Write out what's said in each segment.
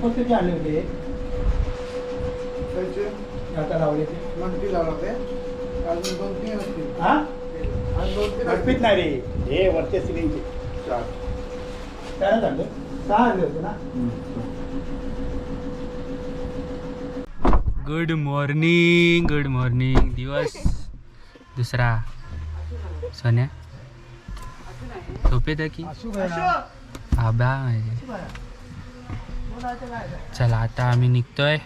रोपच किती आणले होते आता लावले ते मंटी लावले अजून 2-3 असतील. हा अजून 2-3 अर्पित नाही रे हे वरच्या सिलिंगचे 4 त्याला आणले 6 आणले होते ना. गुड मॉर्निंग दिवस दुसरा. सोन्या झोपेत की आबा चला आता आम्ही निघतोय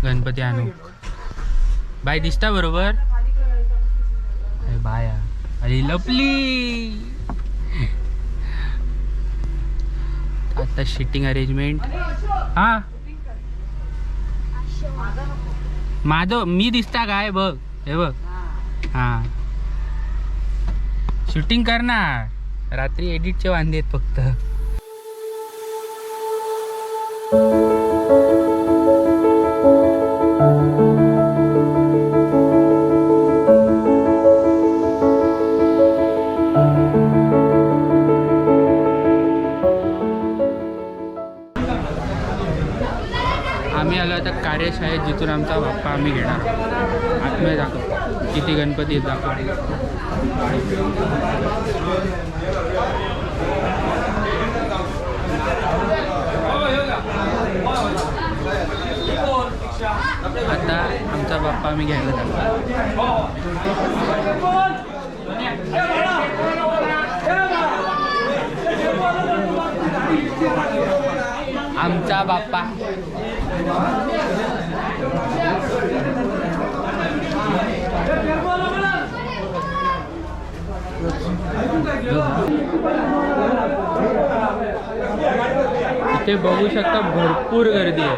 गणपती आणू. बाय दिसता बरोबर बाय अरे लपली. आता शिटिंग अरेंजमेंट. हा माधव मी दिसता काय बघ हे बघ. हा शूटिंग करणार रात्री एडिटचे वांदे आहेत फक्त. आम्ही आलो आता कार्यशाळेत जिथून आमचा बाप्पा आम्ही घेणार आतमध्ये दाखव किती गणपती आहेत दाखव. आता आमचा बाप्पा आम्ही घ्यायला जातो. आमचा बाप्पा इथे बघू शकता भरपूर गर्दी आहे.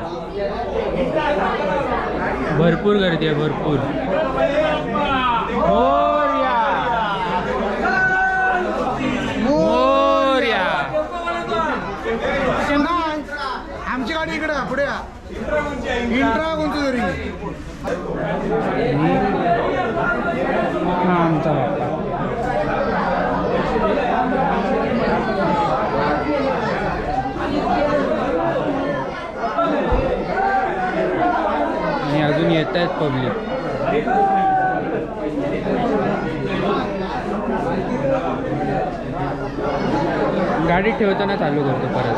भरपूर गर्दी आहे भरपूर. मोरया मोरया. आमची गाडी इकडे पुढे इंट्रा कोणती तरी. हा आमचा बाप्पा. आणि अजून येत आहेत पब्लिक. गाडी ठेवताना चालू करतो परत.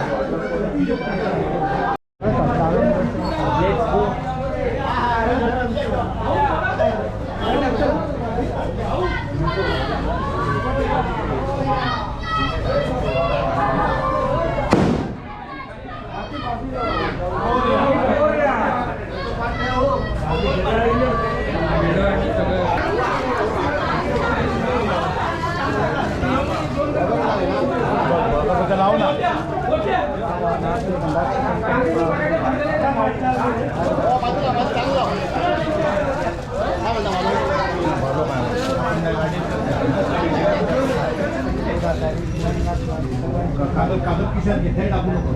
लाव ना कागद किशात घेते टाकू नको.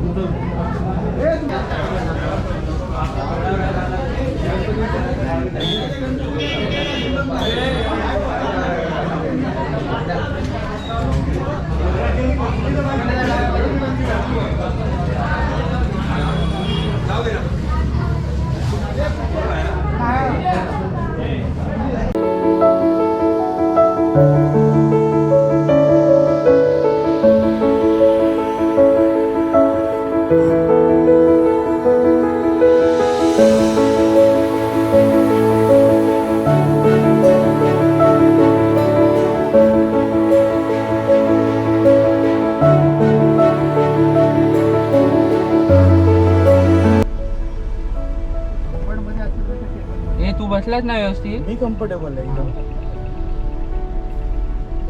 हे तू बसलाच नाही व्यवस्थित. मी कम्फर्टेबल आहे एकदम.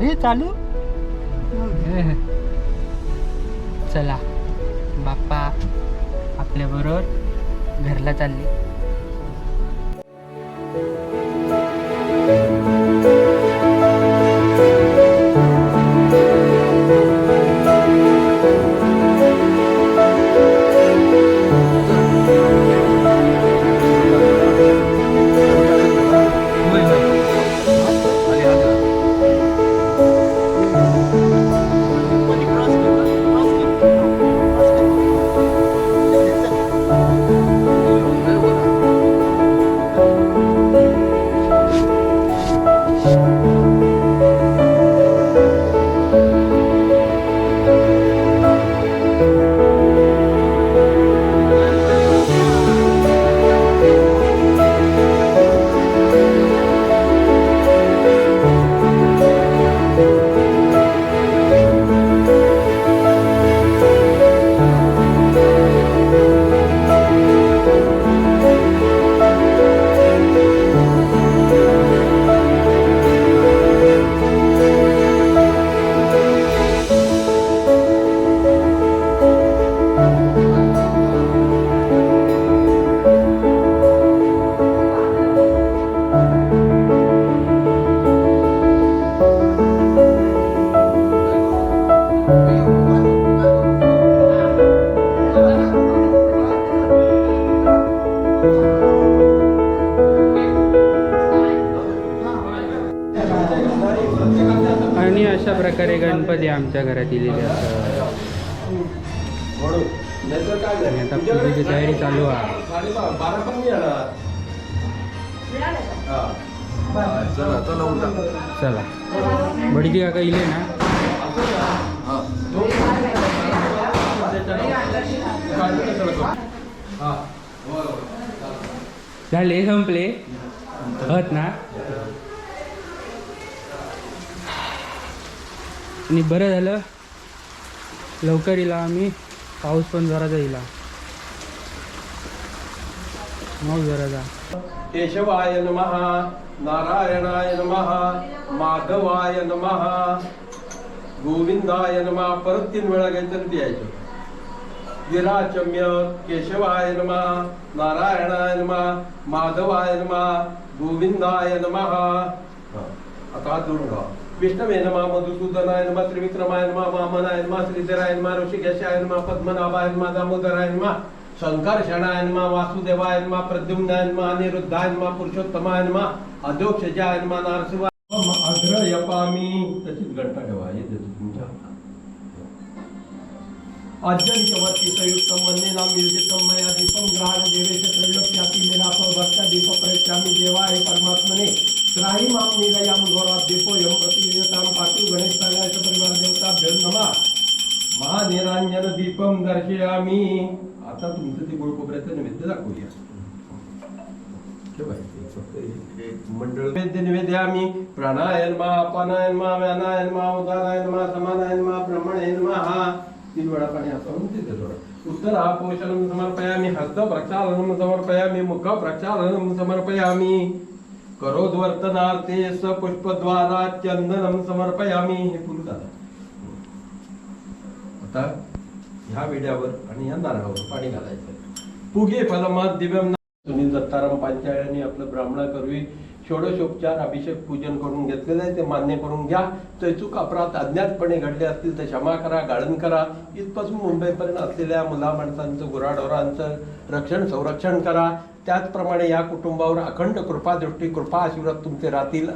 हे चालू चला बाप्पा आपल्या बरोबर घरला चालले. आणि अशा प्रकारे गणपती आमच्या घरात इलेले असतात. आणि आता पूजेची तयारी चालू आहे. चला बडीजी काका इले ना. झाले संपले हत ना. आणि बरं झालं लवकर इला आम्ही. पाऊस पण जरा जाईला मग जरा जा. केशवाय नमः, नारायणाय नमः, माधवाय नमः, गोविंदाय नमः. परत 3 वेळा घ्यायचं ते यायचं. विराचम्य केशवाय नमः, नारायणाय नमः, माधवाय नमः, गोविंदाय नमः. आता हात जोडून घ्या. विष्णवे नमः, मधुसूदनाय नमः, त्रिविक्रमाय नमः, वामनाय नमः, श्रीधराय नमः, ऋषिकेशाय नमः, पद्मनाभाय नमः, दामोदराय नमः, शंकर्षणाय नमः, वासुदेवाय नमः, प्रद्युम्नाय नमः, अनिरुद्धाय नमः, पुरुषोत्तमाय नमः, अधोक्षजाय नमः, नारसिंहाय अग्रयपामी. तशीच घंटा ठेवा. हे देतो तुमच्या अद्यंतवती संयुक्तम वंदेनाम युजितम मया दीपम ग्रहण देवेश त्रैलोक्यापि मेरा भक्त दीप प्रयच्छामि देवाय परमात्मने त्राही माम निगयाम घोरात दीपो यम प्रतियोगिताम पातु गणेश सागाय परिवार देवताभ्यो नमः. महानिरांजन दीपम दर्शयामि. आता तुमचं ते गोळकोबऱ्याचं नैवेद्य दाखवूया. मंडळ नैवेद्य निवेद्यामि. प्राणाय नमः, अपानाय नमः, व्यानाय नमः, उदानाय नमः, समानाय नमः, ब्रह्मणे नमः. 3 वेळा पाणी असं तिथे थोडं. उत्तर आपोषणं समर्पयामि, हस्त प्रक्षालनं समर्पयामि, मुख प्रक्षालनं समर्पयामि, करोद्वर्तनार्थे स पुष्पद्वारा चंदनं समर्पयामि. हे पूर्ण झालं. आता ह्या विड्यावर आणि ह्या नारळावर पाणी घालायचं. पुगे फलमत दिव्यम. सुनील दत्ताराम पांचाळ्यांनी आपलं ब्राह्मणा करवी षोडशोपचार अभिषेक पूजन करून घेतलेलं आहे. ते मान्य करून घ्या. तर चूक अपराध अज्ञातपणे घडले असतील तर क्षमा करा, गाळण करा. इथपासून मुंबईपर्यंत असलेल्या मुला माणसांचं, गुराढोरांचं रक्षण संरक्षण करा. त्याचप्रमाणे या कुटुंबावर अखंड कृपादृष्टी, कृपा आशीर्वाद तुमचे राहतील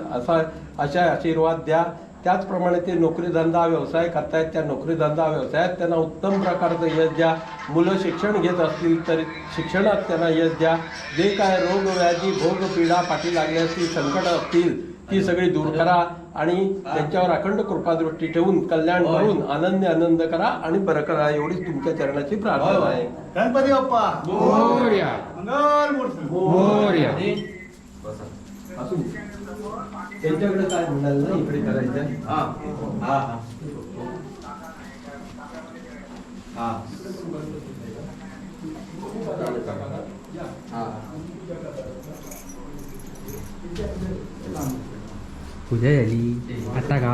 अशा आशीर्वाद द्या. त्याचप्रमाणे ते नोकरीधंदा व्यवसाय करतायत. त्या नोकरीधंदा व्यवसायात त्यांना उत्तम प्रकारचं यश द्या. मुलं शिक्षण घेत असतील तर शिक्षणात त्यांना यश द्या. जे काय रोग व्याधी भोग पीडा पाठी लागली असतील, संकट असतील, ती सगळी दूर करा आणि त्यांच्यावर अखंड कृपादृष्टी ठेवून कल्याण करून आनंद करा आणि बरं करा. एवढीच तुमच्या चरणाची प्रार्थना आहे. गणपती बाप्पा मोरया. मंगलमूर्ती मोरया. असून त्यांच्याकडे काय म्हणाल ना इकडे करायचं. पूजा झाली आता का.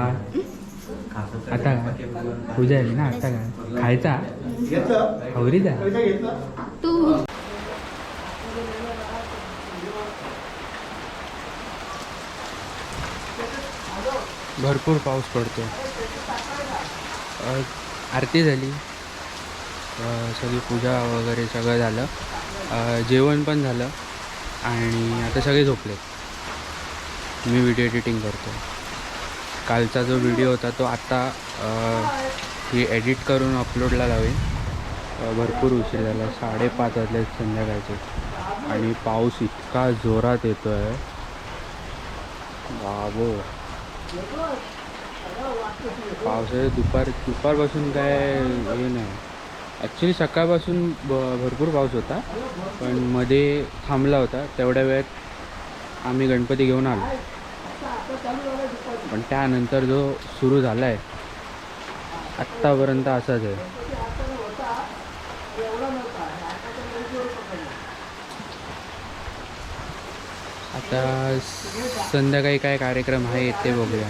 आता पूजा झाली ना. आता का खायचा घेतलं हवरीचा. घेतलं तू भरपूर पाऊस पडतो. आरती झाली, सगळी पूजा वगैरे सगळं झालं, जेवण पण झालं आणि आता सगळे झोपले. मी व्हिडिओ एडिटिंग करतो. कालचा जो व्हिडिओ होता तो आत्ता ही एडिट करून अपलोडला लावेन. भरपूर उशीर झाला, 5:30 वाजले संध्याकाळचे आणि पाऊस इतका जोरात येतो आहे बाबो. पावसाचे दुपारपासून काय हे नाही. ॲक्च्युली सकाळपासून भरपूर पाऊस होता पण मध्ये थांबला होता. तेवढ्या वेळात आम्ही गणपती घेऊन आलो पण त्यानंतर जो सुरू झाला आहे आत्तापर्यंत असाच आहे. आता संध्याकाळी काय कार्यक्रम आहे ते बघूया.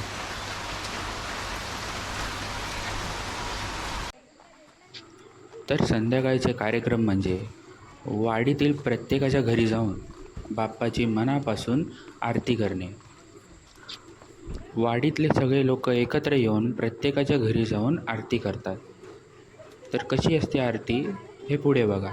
तर संध्याकाळचे कार्यक्रम म्हणजे वाडीतील प्रत्येकाच्या घरी जाऊन बाप्पाची मनापासून आरती करणे. वाडीतले सगळे लोक एकत्र येऊन प्रत्येकाच्या घरी जाऊन आरती करतात. तर कशी असते आरती हे पुढे बघा.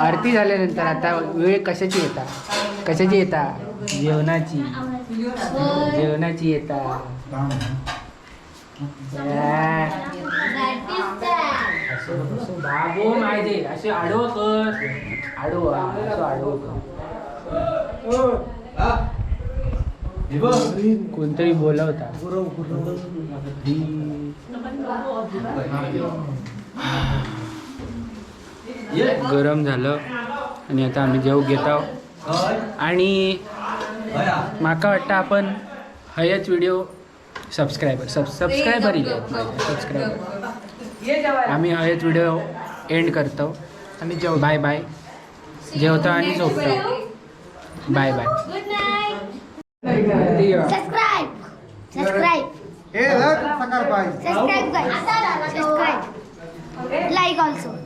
आरती झाल्यानंतर आता वेळ कशाची येता? कशाची येता? जेवणाची. जेवणाची येता. बाबो माहिती असे आडवं कर. आडवा असं आडवं कर. कोणतरी बोलवता. गरम झालं आणि आता आम्ही जेव घेत आहोत. आणि माका वाटतं आपण हयच व्हिडिओ सबस्क्रायबर येईल सबस्क्रायबर. आम्ही हयच व्हिडिओ एंड करतो आणि बाय बाय. जेवतो आणि झोपतो. Bye bye. Subscribe. हे धर सकार पाहिजे. Subscribe guys. Subscribe. Like also.